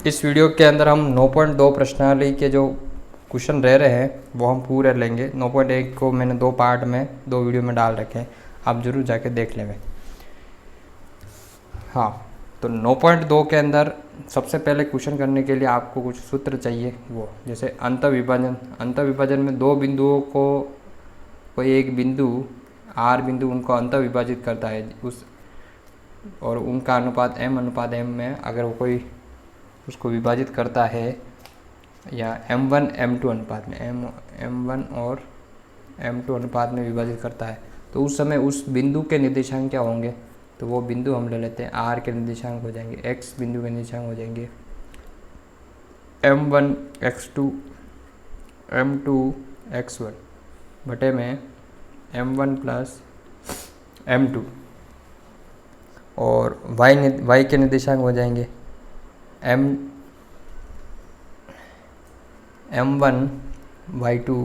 इस वीडियो के अंदर हम 9.2 प्रश्नावली के जो क्वेश्चन रह रहे हैं वो हम पूरे लेंगे। 9.1 को मैंने दो पार्ट में दो वीडियो में डाल रखे हैं, आप ज़रूर जाके देख लेंगे। हाँ, तो 9.2 के अंदर सबसे पहले क्वेश्चन करने के लिए आपको कुछ सूत्र चाहिए, वो जैसे अंतःविभाजन। अंतःविभाजन में दो बिंदुओं को कोई एक बिंदु आर बिंदु उनको अंतःविभाजित करता है उस, और उनका अनुपात m में अगर वो कोई उसको विभाजित करता है या m1 m2 अनुपात में m1 और m2 अनुपात में विभाजित करता है, तो उस समय उस बिंदु के निर्देशांक क्या होंगे। तो वो बिंदु हम ले लेते हैं, r के निर्देशांक हो जाएंगे, x बिंदु के निर्देशांक हो जाएंगे m1 x2 m2 x1 बटे में m1 प्लस m2, और y के निर्देशांक हो जाएंगे m1 y2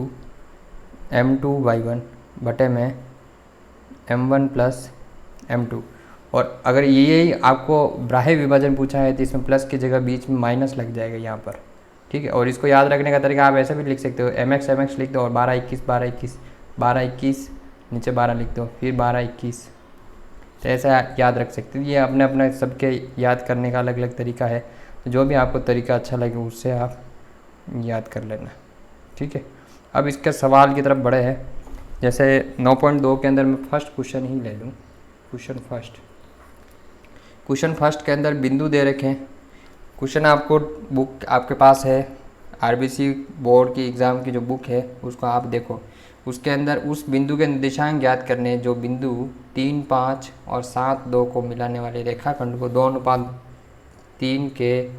m2 y1 बटे में m1 प्लस m2। और अगर यही आपको बाह्य विभाजन पूछा है तो इसमें प्लस की जगह बीच में माइनस लग जाएगा यहाँ पर, ठीक है। और इसको याद रखने का तरीका आप ऐसे भी लिख सकते हो, mx लिख दो और 12 21 नीचे 12 लिख दो, फिर 12 21, तो ऐसा याद रख सकते हो। ये अपने अपने सबके याद करने का अलग अलग तरीका है, तो जो भी आपको तरीका अच्छा लगे उससे आप याद कर लेना, ठीक है। अब इसके सवाल की तरफ बढ़े हैं। जैसे 9.2 के अंदर मैं फर्स्ट क्वेश्चन ही ले लूँ, क्वेश्चन फर्स्ट के अंदर बिंदु दे रखे हैं। क्वेश्चन आपको बुक आपके पास है, आरबीसी बोर्ड की एग्ज़ाम की जो बुक है उसको आप देखो, उसके अंदर उस बिंदु के निर्देशांक ज्ञात करने जो बिंदु 3, 5 और 7, 2 को मिलाने वाले रेखाखंड को 2:3 के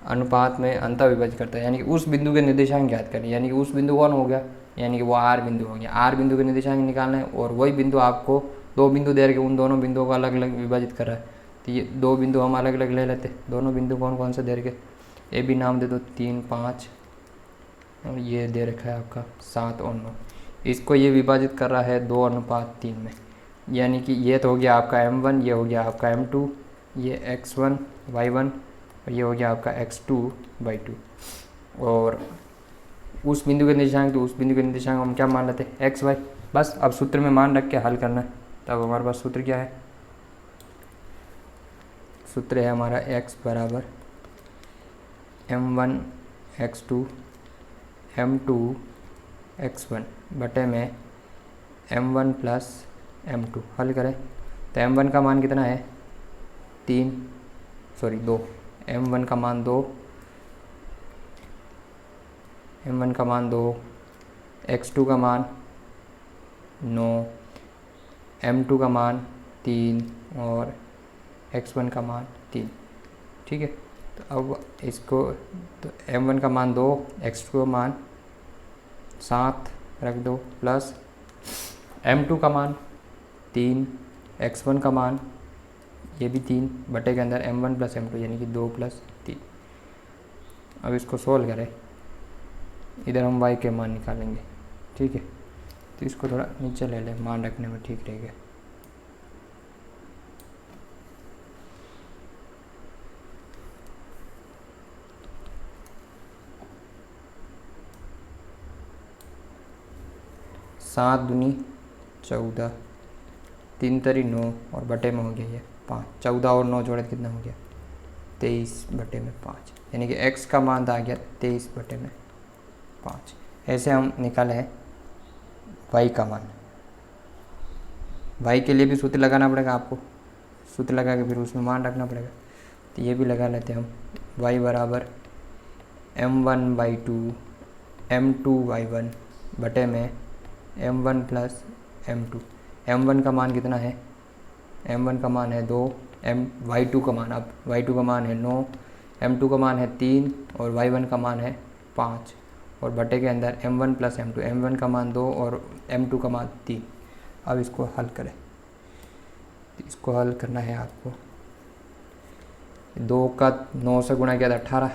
अनुपात में अंतःविभाजित करता है, यानी कि उस बिंदु के निर्देशांक ज्ञात करने, यानी कि उस बिंदु कौन हो गया, यानी कि वो आर बिंदु हो गया। आर बिंदु के निर्देशांक निकालना है, और वही बिंदु आपको दो बिंदु दे रखे, उन दोनों बिंदुओं को अलग अलग विभाजित कर रहा है। तो ये दो बिंदु हम अलग अलग ले लेते, दोनों बिंदु कौन कौन से दे रखे, ए भी नाम दे दो 3, 5, और ये दे रखा है आपका 7 और 9। इसको ये विभाजित कर रहा है 2:3 में, यानी कि ये तो हो गया आपका m1, ये हो गया आपका m2, ये x1 y1 और ये हो गया आपका x2 y2। और उस बिंदु के निर्देशांक, तो उस बिंदु के निर्देशांक हम क्या मान लेते हैं x y। बस अब सूत्र में मान रख के हल करना है। तब हमारे पास सूत्र क्या है, सूत्र है हमारा x बराबर m1 x2 m2 x1 बटे में m1 प्लस m2। हल करें तो m1 का मान कितना है 2, m1 का मान 2, m1 का मान 2, x2 का मान 9, m2 का मान 3 और x1 का मान 3, ठीक है। तो अब इसको, तो m1 का मान 2, x2 का मान 7 रख दो, प्लस m2 का मान 3, x1 का मान ये भी 3 बटे के अंदर m1 प्लस m2 यानी कि 2 प्लस 3। अब इसको सोल्व करें, इधर हम y के मान निकालेंगे, ठीक है। तो इसको थोड़ा नीचे ले लें, मान रखने में ठीक रहेगा। सात दूनी 14, 3 तरी 9 और बटे में हो गया ये 5। 14 और 9 जोड़े कितना हो गया 23 बटे में 5, यानी कि x का मान आ गया 23 बटे में 5। ऐसे हम निकाले हैं y का मान। y के लिए भी सूत्र लगाना पड़ेगा आपको, सूत्र लगा के फिर उसमें मान रखना पड़ेगा। तो ये भी लगा लेते हैं हम, y बराबर m1 y2 m2 y1 बटे में m1 प्लस m2। m1 का मान कितना है, m1 का मान है 2, y2 का मान, अब y2 का मान है 9, m2 का मान है 3 और y1 का मान है 5, और बटे के अंदर m1 प्लस m2, m1 का मान 2 और m2 का मान 3। अब इसको हल करें, इसको हल करना है आपको। 2 का 9 से गुणा किया था 18,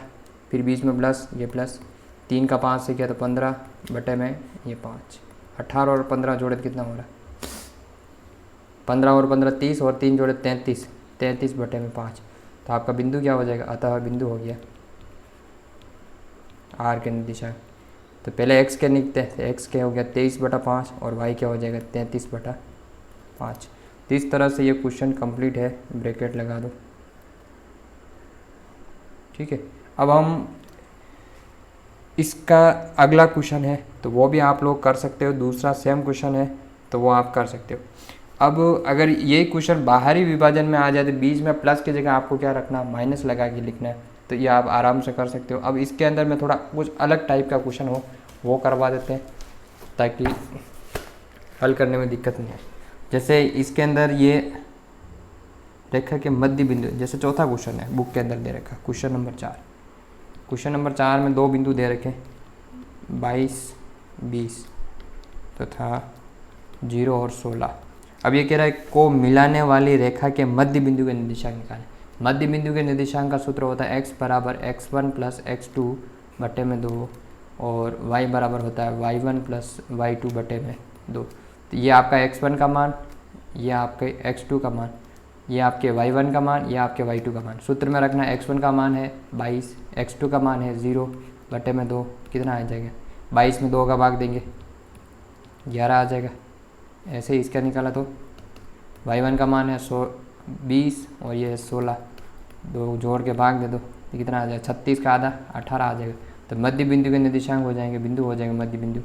फिर बीच में प्लस, ये प्लस 3 का 5 से किया तो 15 बटे में ये 5। 18 और 15 जोड़े तो कितना हो रहा है 15 और 15 30 और 3 जोड़े 33 बटे में 5। तो आपका बिंदु क्या हो जाएगा, अतः बिंदु हो गया आर के निर्देशांक। तो पहले एक्स के लिखते हैं, तो एक्स क्या हो गया 23/5 और वाई क्या हो जाएगा 33/5। तो इस तरह से ये क्वेश्चन कंप्लीट है, ब्रैकेट लगा दो। ठीक है, अब हम इसका अगला क्वेश्चन है तो वो भी आप लोग कर सकते हो, दूसरा सेम क्वेश्चन है तो वो आप कर सकते हो। अब अगर ये क्वेश्चन बाहरी विभाजन में आ जाए तो बीच में प्लस की जगह आपको क्या रखना, माइनस लगा के लिखना है, तो ये आप आराम से कर सकते हो। अब इसके अंदर में थोड़ा कुछ अलग टाइप का क्वेश्चन हो वो करवा देते हैं ताकि हल करने में दिक्कत नहीं है। जैसे इसके अंदर ये रेखा के मध्य बिंदु, जैसे चौथा क्वेश्चन है बुक के अंदर दे रखा क्वेश्चन नंबर 4। क्वेश्चन नंबर 4 में दो बिंदु दे रखे 22, 20 तथा 0 और 16। अब ये कह रहा है को मिलाने वाली रेखा के मध्य बिंदु के निर्देशांक निकालें। मध्य बिंदु के निर्देशांक का सूत्र होता है x बराबर x1 प्लस x2 बटे में 2 और y बराबर होता है y1 प्लस y2 बटे में 2। तो ये आपका x1 का मान, ये आपके x2 का मान, ये आपके y1 का मान, ये आपके y2 का मान। सूत्र में रखना x1 का मान है 22, x2 का मान है 0 बटे में 2, कितना आ जाएगा 22 में 2 का भाग देंगे 11 आ जाएगा। ऐसे ही इसका निकाला तो y1 का मान है 20 और ये है 16, दो जोड़ के भाग दे दो तो कितना आ जाएगा 36 का आधा 18 आ जाएगा। तो मध्य बिंदु के निर्देशांक हो जाएंगे, बिंदु हो जाएंगे मध्य बिंदु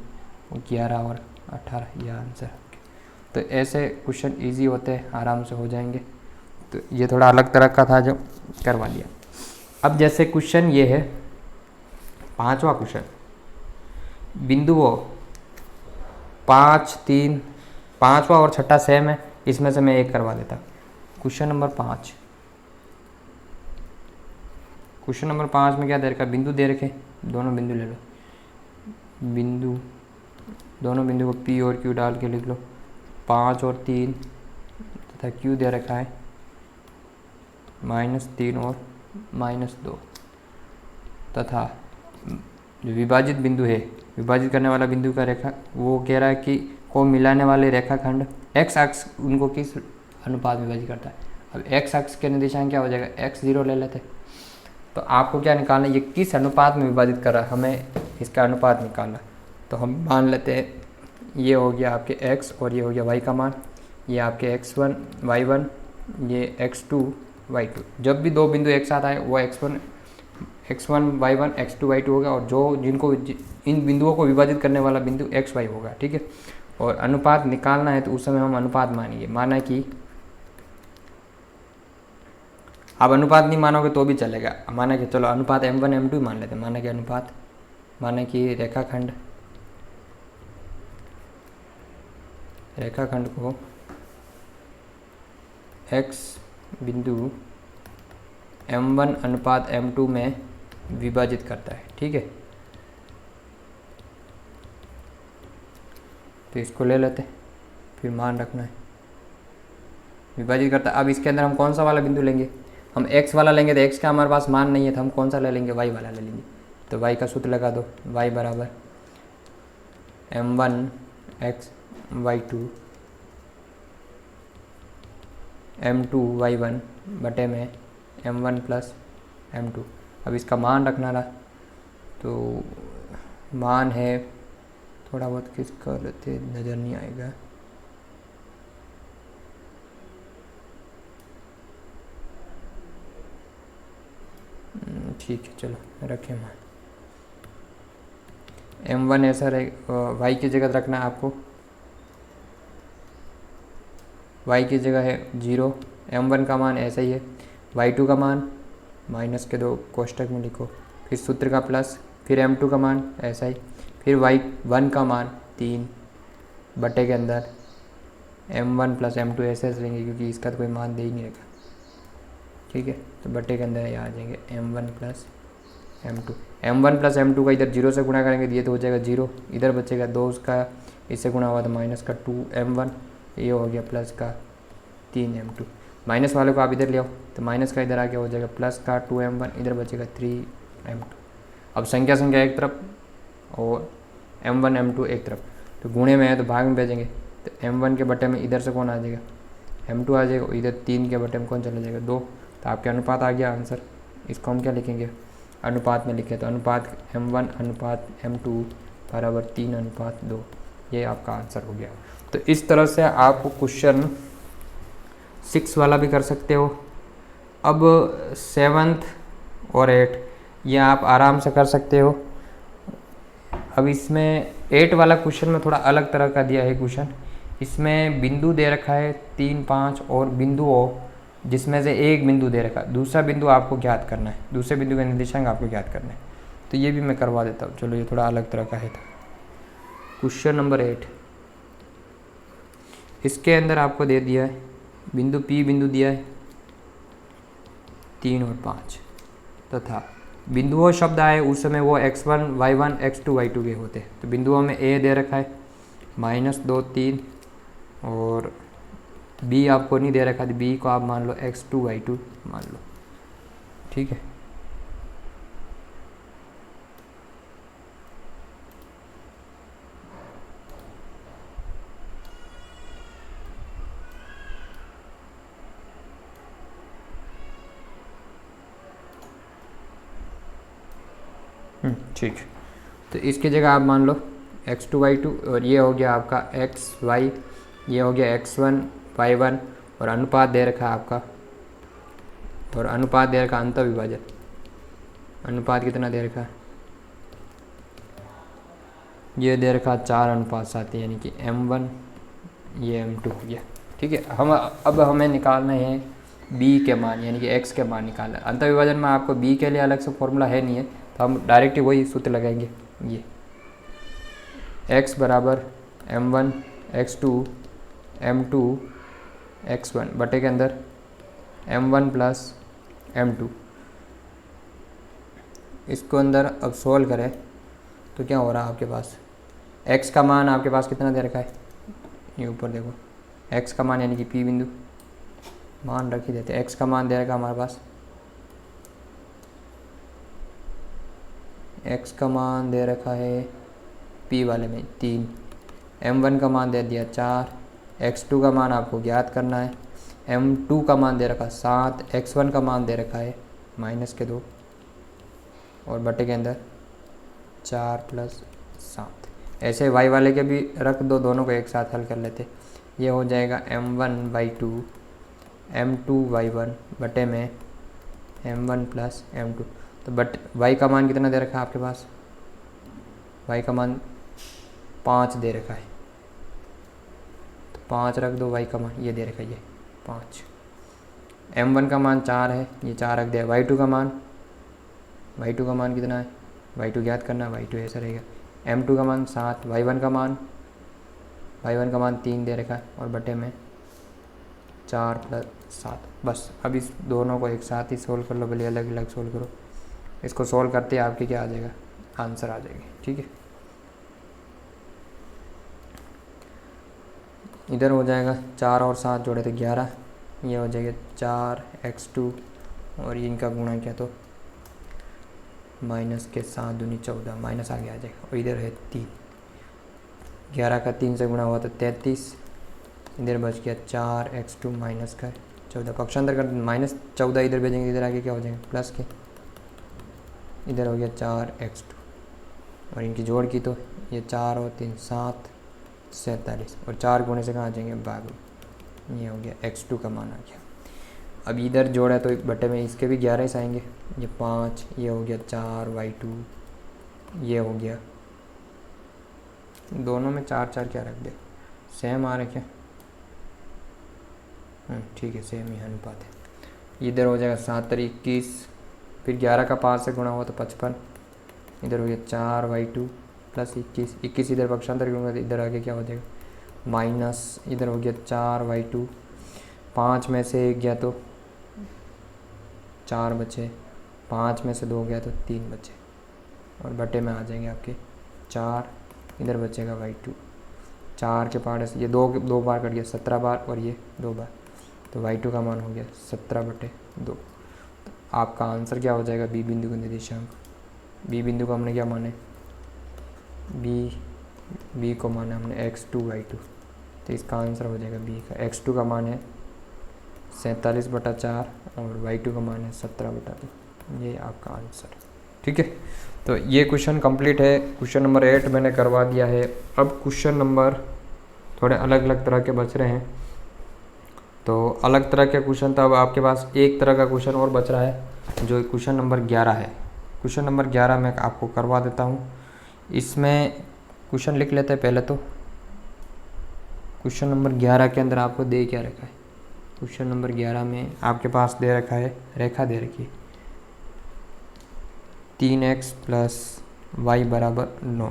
11 और 18, यह आंसर। तो ऐसे क्वेश्चन इजी होते हैं, आराम से हो जाएंगे। तो ये थोड़ा अलग तरह का था जो करवा दिया। अब जैसे क्वेश्चन ये है 5वां क्वेश्चन, बिंदुओं 5, 3, 5वां और 6ठा सेम है, इसमें से मैं एक करवा देता। क्वेश्चन नंबर 5, क्वेश्चन नंबर 5 में क्या दे रखा, बिंदु दे रखे, दोनों बिंदु ले लो, बिंदु दोनों बिंदु को P और Q डाल के लिख लो। 5 और 3 तथा Q दे रखा है -3 और -2 तथा जो विभाजित बिंदु है, विभाजित करने वाला बिंदु का रेखा, वो कह रहा है कि को मिलाने वाले रेखाखंड x अक्ष उनको किस अनुपात में विभाजित करता है। अब x अक्ष के निर्देशांक क्या हो जाएगा, x0 ले लेते। तो आपको क्या निकालना है, ये किस अनुपात में विभाजित कर रहा है, हमें इसका अनुपात निकालना। तो हम मान लेते हैं ये हो गया आपके x और ये हो गया y का मान, ये आपके x1 y1, ये x2 y2। जब भी दो बिंदु एक साथ आए वो x1 y1 x2 y2 होगा और जो जिनको इन बिंदुओं को विभाजित करने वाला बिंदु x y होगा। ठीक है, और अनुपात निकालना है तो उस समय हम अनुपात मानेंगे। माना कि आप अनुपात नहीं मानोगे तो भी चलेगा, माना कि चलो अनुपात m1 m2 मान लेते हैं। माना कि अनुपात, माना कि रेखाखंड को x बिंदु m1 अनुपात m2 में विभाजित करता है। ठीक है, तो इसको ले लेते हैं, फिर मान रखना है विभाजित करता है। अब इसके अंदर हम कौन सा वाला बिंदु लेंगे, हम x वाला लेंगे तो x का हमारे पास मान नहीं है, तो हम कौन सा ले लेंगे, y वाला ले लेंगे। तो y का सूत्र लगा दो, y बराबर m1 x y2 m2 y1 बटे में m1 प्लस m2। अब इसका मान रखना रहा, तो मान है थोड़ा बहुत किस कर लेते, नज़र नहीं आएगा, ठीक है चलो रखें मान। m1 ऐसा रहे, y की जगह रखना है आपको, y की जगह है 0, m1 का मान ऐसा ही है, y2 का मान माइनस के 2 कोष्टक में लिखो, फिर सूत्र का प्लस, फिर m2 का मान ऐसा ही, फिर y1 का मान 3 बटे के अंदर m1 प्लस m2 ऐसे लेंगे क्योंकि इसका तो कोई मान दे ही नहीं रखा। ठीक है, तो बटे के अंदर ये आ जाएंगे m1 plus m2। m1 plus m2 का इधर 0 से गुणा करेंगे तो ये तो हो जाएगा 0, इधर बचेगा 2, उसका इससे गुणा हुआ तो माइनस का 2m1, ये हो गया प्लस का 3m2। माइनस वाले को आप इधर ले आओ तो माइनस का इधर आके हो जाएगा प्लस का 2m1, इधर बचेगा 3m2। अब संख्या एक तरफ और m1 m2 एक तरफ, तो गुणे में है तो भाग में भेजेंगे, तो m1 के बटे में इधर से कौन आ जाएगा, m2 आ जाएगा, इधर 3 के बटे में कौन चला जाएगा 2। तो आपके अनुपात आ गया आंसर। इसको हम क्या लिखेंगे, अनुपात में लिखे तो अनुपात m1 अनुपात m2 बराबर 3:2, ये आपका आंसर हो गया। तो इस तरह से आप क्वेश्चन 6 वाला भी कर सकते हो। अब 7th और 8 ये आप आराम से कर सकते हो। अब इसमें 8 वाला क्वेश्चन में थोड़ा अलग तरह का दिया है क्वेश्चन। इसमें बिंदु दे रखा है 3, 5 और बिंदु हो, जिसमें से एक बिंदु दे रखा है, दूसरा बिंदु आपको ज्ञात करना है, दूसरे बिंदु का निर्देशांक आपको ज्ञात करना है। तो ये भी मैं करवा देता हूँ। चलो, ये थोड़ा अलग तरह का है। क्वेश्चन नंबर 8, इसके अंदर आपको दे दिया है बिंदु P बिंदु दिया है 3 और 5 तथा बिंदुओं शब्द आए उस समय वो x1 y1 x2 y2 के होते हैं। तो बिंदुओं में A दे रखा है -2 3 और B आपको नहीं दे रखा, तो B को आप मान लो x2 y2 मान लो, ठीक है। ठीक है, तो इसकी जगह आप मान लो x2 y2 और ये हो गया आपका x y, ये हो गया x1 y1 और अनुपात दे रखा है आपका, और अनुपात दे रखा अंत विभाजन। अनुपात कितना दे रखा है? ये दे रखा 4:7, यानी कि m1 ये m2 हो गया, ठीक है। अब हमें निकालना है b के मान, यानी कि x के मान निकालना है। अंत विभाजन में आपको b के लिए अलग से फॉर्मूला है नहीं है, तो हम डायरेक्ट वही सूत्र लगाएंगे। ये x बराबर m1 x2 m2 x1 बटे के अंदर m1 प्लस m2। इसको अंदर अब सोल्व करें तो क्या हो रहा है आपके पास? x का मान आपके पास कितना दे रखा है? ये ऊपर देखो, x का मान यानी कि P बिंदु मान रख ही देते। x का मान दे रखा हमारे पास, x का मान दे रखा है P वाले में 3, m1 का मान दे दिया 4, x2 का मान आपको ज्ञात करना है, m2 का मान दे रखा 7, x1 का मान दे रखा है -2 और बटे के अंदर 4 + 7। ऐसे y वाले के भी रख दो, दोनों को एक साथ हल कर लेते। ये हो जाएगा m1 y2 m2 y1 बटे में m1 + m2। तो बट y का मान कितना दे रखा है आपके पास? y का मान 5 दे रखा है, तो 5 रख दो। y का मान ये दे रखा है, ये 5। m1 का मान 4 है, ये 4 रख दिया। y2 का मान कितना है? y2 ज्ञात करना है, y2 ऐसा रहेगा। m2 का मान 7, y1 का मान 3 दे रखा है और बटे में 4 + 7। बस अब इस दोनों को एक साथ ही सोल्व कर लो, भले अलग अलग सोल्व करो। इसको सोल्व करते ही आपके क्या आ जाएगा? आंसर आ जाएगी, ठीक है। इधर हो जाएगा 4 और 7 जोड़े तो 11, ये हो जाएगा 4x2 और इनका गुणा किया तो -7 दूनी 14, माइनस आगे आ जाएगा। और इधर है 3, 11 का 3 से गुणा हुआ तो 33, इधर बच गया 4x2 -14। पक्षांतर कर -14 इधर भेजेंगे, इधर आगे क्या हो जाएगा? प्लस के, इधर हो गया 4x2 और इनकी जोड़ की तो ये 4 और 3 7 47 और 4 गुणे से कहाँ आ जाएंगे? 12। ये हो गया x2 का मान आ गया। अब इधर जोड़ा तो बटे में इसके भी 11 ही आएंगे, ये 5, ये हो गया 4 y2, ये हो गया, दोनों में 4 4 क्या रख दे? सेम आ रहे क्या? ठीक है, सेम ही अनुपात है। इधर हो जाएगा 7 × 21, फिर 11 का 5 से गुणा हुआ तो 55, इधर हो गया 4 y2 + 21 इधर पक्षांतर करूँगा तो इधर आगे क्या हो जाएगा? माइनस, इधर हो गया 4 y2, 5 में से 1 गया तो 4 बचे, 5 में से 2 गया तो 3 बचे और बटे में आ जाएंगे आपके 4, इधर बचेगा y2। 4 के पार ये 2 बार कट गया, 17 बार और ये 2 बार, तो y2 का मान हो गया 17/2। आपका आंसर क्या हो जाएगा? बी बिंदु का निर्देशांक। बी बिंदु को हमने क्या माने? बी को माने हमने x2 y2, तो इसका आंसर हो जाएगा बी का। x2 का मान है 47/4 और y2 का मान है 17/2। ये आपका आंसर है। ठीक है, तो ये क्वेश्चन कंप्लीट है। क्वेश्चन नंबर 8 मैंने करवा दिया है। अब क्वेश्चन नंबर थोड़े अलग अलग तरह के बच रहे हैं, तो अलग तरह के क्वेश्चन, तो अब आपके पास एक तरह का क्वेश्चन और बच रहा है जो क्वेश्चन नंबर 11 है। क्वेश्चन नंबर 11 मैं आपको करवा देता हूँ। इसमें क्वेश्चन लिख लेते हैं पहले। तो क्वेश्चन नंबर 11 के अंदर आपको दे क्या रखा है? क्वेश्चन नंबर 11 में आपके पास दे रखा है, रेखा दे रखी है 3x प्लस वाई बराबर 9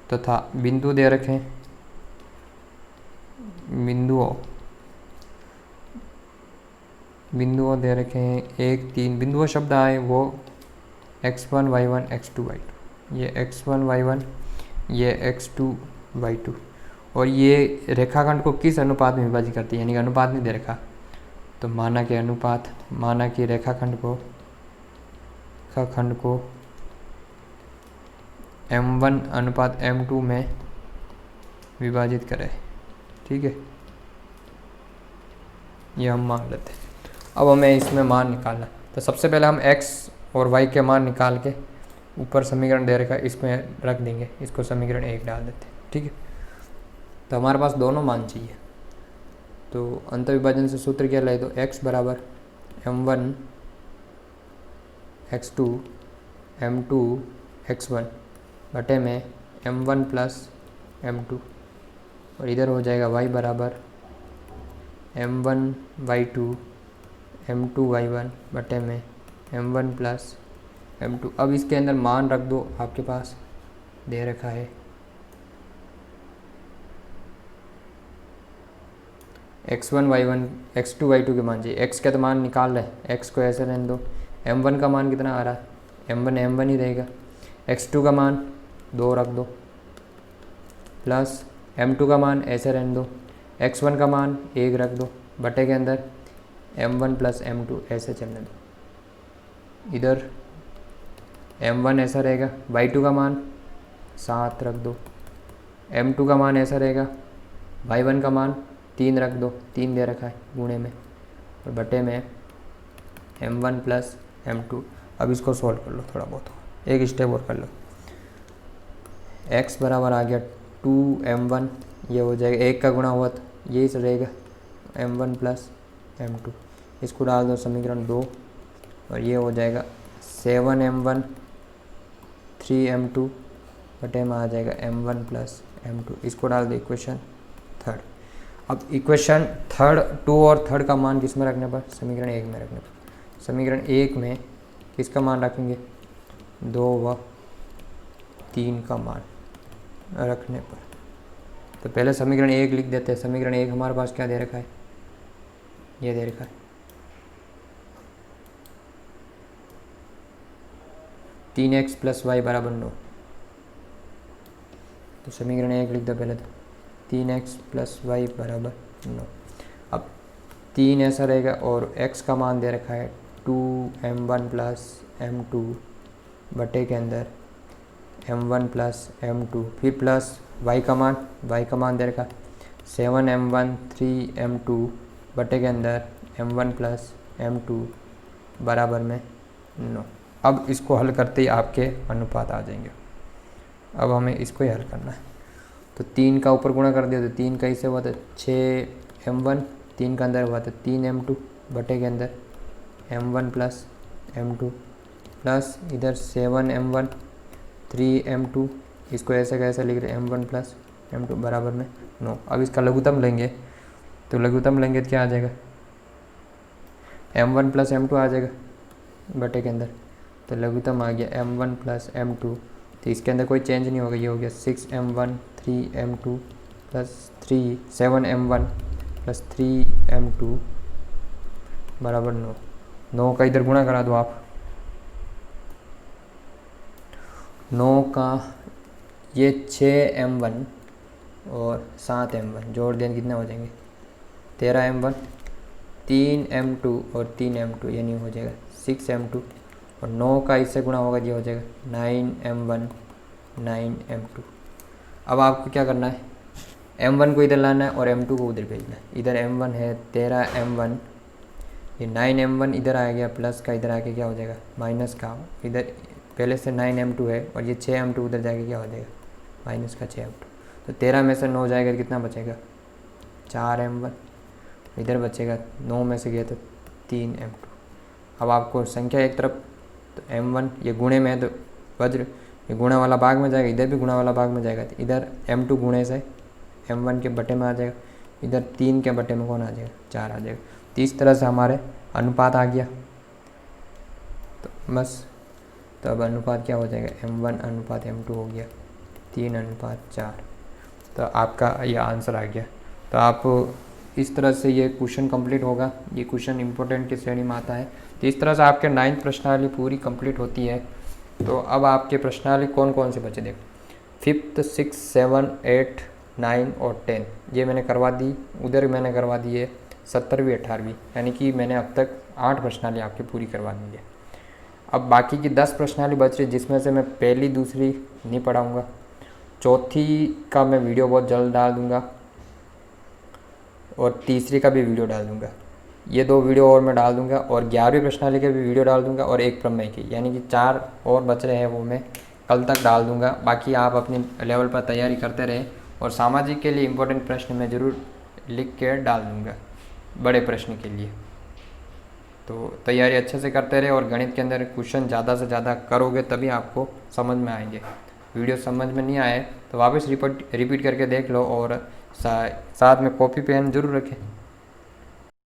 तथा बिंदु दे रखे हैं, बिंदुओं दे रखे हैं 1 3 बिंदुओं शब्द आए वो x1 y1 x2 y2, ये x1 y1 ये x2 y2। और ये रेखाखंड को किस अनुपात में विभाजित करती है, यानी कि अनुपात नहीं दे रखा, तो माना कि अनुपात, माना कि रेखाखंड को m1 अनुपात m2 में विभाजित करें। ठीक है, ये हम मान लेते हैं। अब हमें इसमें मान निकालना, तो सबसे पहले हम x और y के मान निकाल के ऊपर समीकरण दे रखा है इसमें रख देंगे, इसको समीकरण 1 डाल देते हैं। ठीक है, तो हमारे पास दोनों मान चाहिए। तो अंतर विभाजन से सूत्र क्या लाए, तो x बराबर m1 x2 m2 x1 बटे में m1 प्लस m2, और इधर हो जाएगा y बराबर m1 y2 m2 y1 बटे में m1 प्लस m2। अब इसके अंदर मान रख दो, आपके पास दे रखा है x1 y1 x2 y2 के मान चाहिए। x का तो मान निकाल रहे, x को ऐसे रहने दो। m1 का मान कितना आ रहा है, m1 ही रहेगा। x2 का मान 2 रख दो, प्लस m2 का मान ऐसे रहने दो। x1 का मान 1 रख दो, बटे के अंदर m1 प्लस m2 ऐसे चलने दो। इधर m1 ऐसा रहेगा, y2 का मान 7 रख दो, m2 का मान ऐसा रहेगा, y1 का मान 3 रख दो, 3 दे रखा है गुणे में, और बटे में m1 प्लस m2। अब इसको सॉल्व कर लो, थोड़ा बहुत एक स्टेप और कर लो। x बराबर आ गया 2m1, ये हो जाएगा 1 का गुणा हुआ तो यही से रहेगा m1 प्लस m2, इसको डाल दो समीकरण 2, और ये हो जाएगा 7m1 3m2 बटे में आ जाएगा m1 प्लस m2, इसको डाल दो इक्वेशन 3। अब इक्वेशन 2 और 3 का मान किस में रखने पर, समीकरण 1 में रखने पर। समीकरण 1 में किसका मान रखेंगे, 2 व 3 का मान रखने पर। तो पहले समीकरण 1 लिख देते हैं। समीकरण 1 हमारे पास क्या दे रखा है, ये दे रखा है 3x प्लस वाई बराबर 9। तो समीकरण 1 लिख दो पहले, तो 3x प्लस वाई बराबर 9। अब 3 ऐसा रहेगा, और x का मान दे रखा है 2m1 प्लस m2 बटे के अंदर m1 प्लस m2, फिर प्लस y का मान दे रखा 7m1 3m2 बटे के अंदर m1 प्लस m2 बराबर में 9। अब इसको हल करते ही आपके अनुपात आ जाएंगे। अब हमें इसको ही हल करना है। तो 3 का ऊपर गुणा कर दिया, तो 3 का इससे हुआ था 6m1, 3 का अंदर हुआ था 3m2 बटे के अंदर m1 प्लस m2, प्लस इधर 7m1 3m2, इसको ऐसे कैसे लिख रहे m1 प्लस m2 बराबर में 9। अब इसका लघुत्तम लेंगे, तो लघुत्तम लेंगे तो क्या आ जाएगा, m1 प्लस m2 आ जाएगा बटे के अंदर। तो लघुत्तम आ गया m1 प्लस m2, तो इसके अंदर कोई चेंज नहीं होगा, ये हो गया 6m1 3m2 plus 7m1 plus 3m2 बराबर 9। 9 का इधर गुणा करा दो आप, 9 का ये 6m1 और 7m1 जोड़ दें कितने हो जाएंगे, 13m1, 3m2 और 3m2 यानी हो जाएगा 6m2, और 9 का इससे गुणा होगा, ये हो जाएगा 9m1 9m2। अब आपको क्या करना है, m1 को इधर लाना है और m2 को उधर भेजना है। इधर m1 है 13m1, ये 9m1 इधर आ गया, प्लस का इधर आके क्या हो जाएगा माइनस का, इधर पहले से 9m2 है और ये 6m2 उधर जाके क्या हो जाएगा माइनस का 6m2। तो 13 में से 9 जाएगा तो कितना बचेगा 4m1, इधर बचेगा 9 में से गया तो 3m2। अब आपको संख्या एक तरफ तो m1 ये गुणे में है तो वज्र ये गुणा वाला भाग में जाएगा, इधर भी गुणा वाला भाग में जाएगा, तो इधर m2 गुणे से m1 के बटे में आ जाएगा, इधर 3 के बटे में कौन आ जाएगा 4 आ जाएगा। तो इस तरह से हमारे अनुपात आ गया। तो बस तो अब अनुपात क्या हो जाएगा m1 अनुपात m2 हो गया 3:4। तो आपका ये आंसर आ गया। तो आप इस तरह से ये क्वेश्चन कंप्लीट होगा। ये क्वेश्चन इंपॉर्टेंट की श्रेणी में आता है। तो इस तरह से आपके 9th प्रश्नावली पूरी कंप्लीट होती है। तो अब आपके प्रश्नावली कौन कौन से बचे देखो, 5th 6 7 8 9 और 10 ये मैंने करवा दी, उधर मैंने करवा दी है 17वीं 18वीं, यानी कि मैंने अब तक 8 प्रश्नावली आपकी पूरी करवा दी है। अब बाकी की 10 प्रश्नावली बच रही, जिसमें से मैं पहली दूसरी नहीं पढ़ाऊँगा, चौथी का मैं वीडियो बहुत जल्द डाल दूँगा और तीसरी का भी वीडियो डाल दूँगा। ये 2 वीडियो और मैं डाल दूँगा और 11वीं प्रश्नावली के भी वीडियो डाल दूँगा और एक प्रमेय की, यानी कि 4 और बच रहे हैं वो मैं कल तक डाल दूँगा। बाकी आप अपने लेवल पर तैयारी करते रहें और सामाजिक के लिए इम्पोर्टेंट प्रश्न मैं ज़रूर लिख के डाल दूँगा बड़े प्रश्न के लिए। तो तैयारी अच्छे से करते रहे और गणित के अंदर क्वेश्चन ज़्यादा से ज़्यादा करोगे तभी आपको समझ में आएंगे। वीडियो समझ में नहीं आए तो वापस रिपीट करके देख लो और साथ में कॉपी पेन ज़रूर रखें।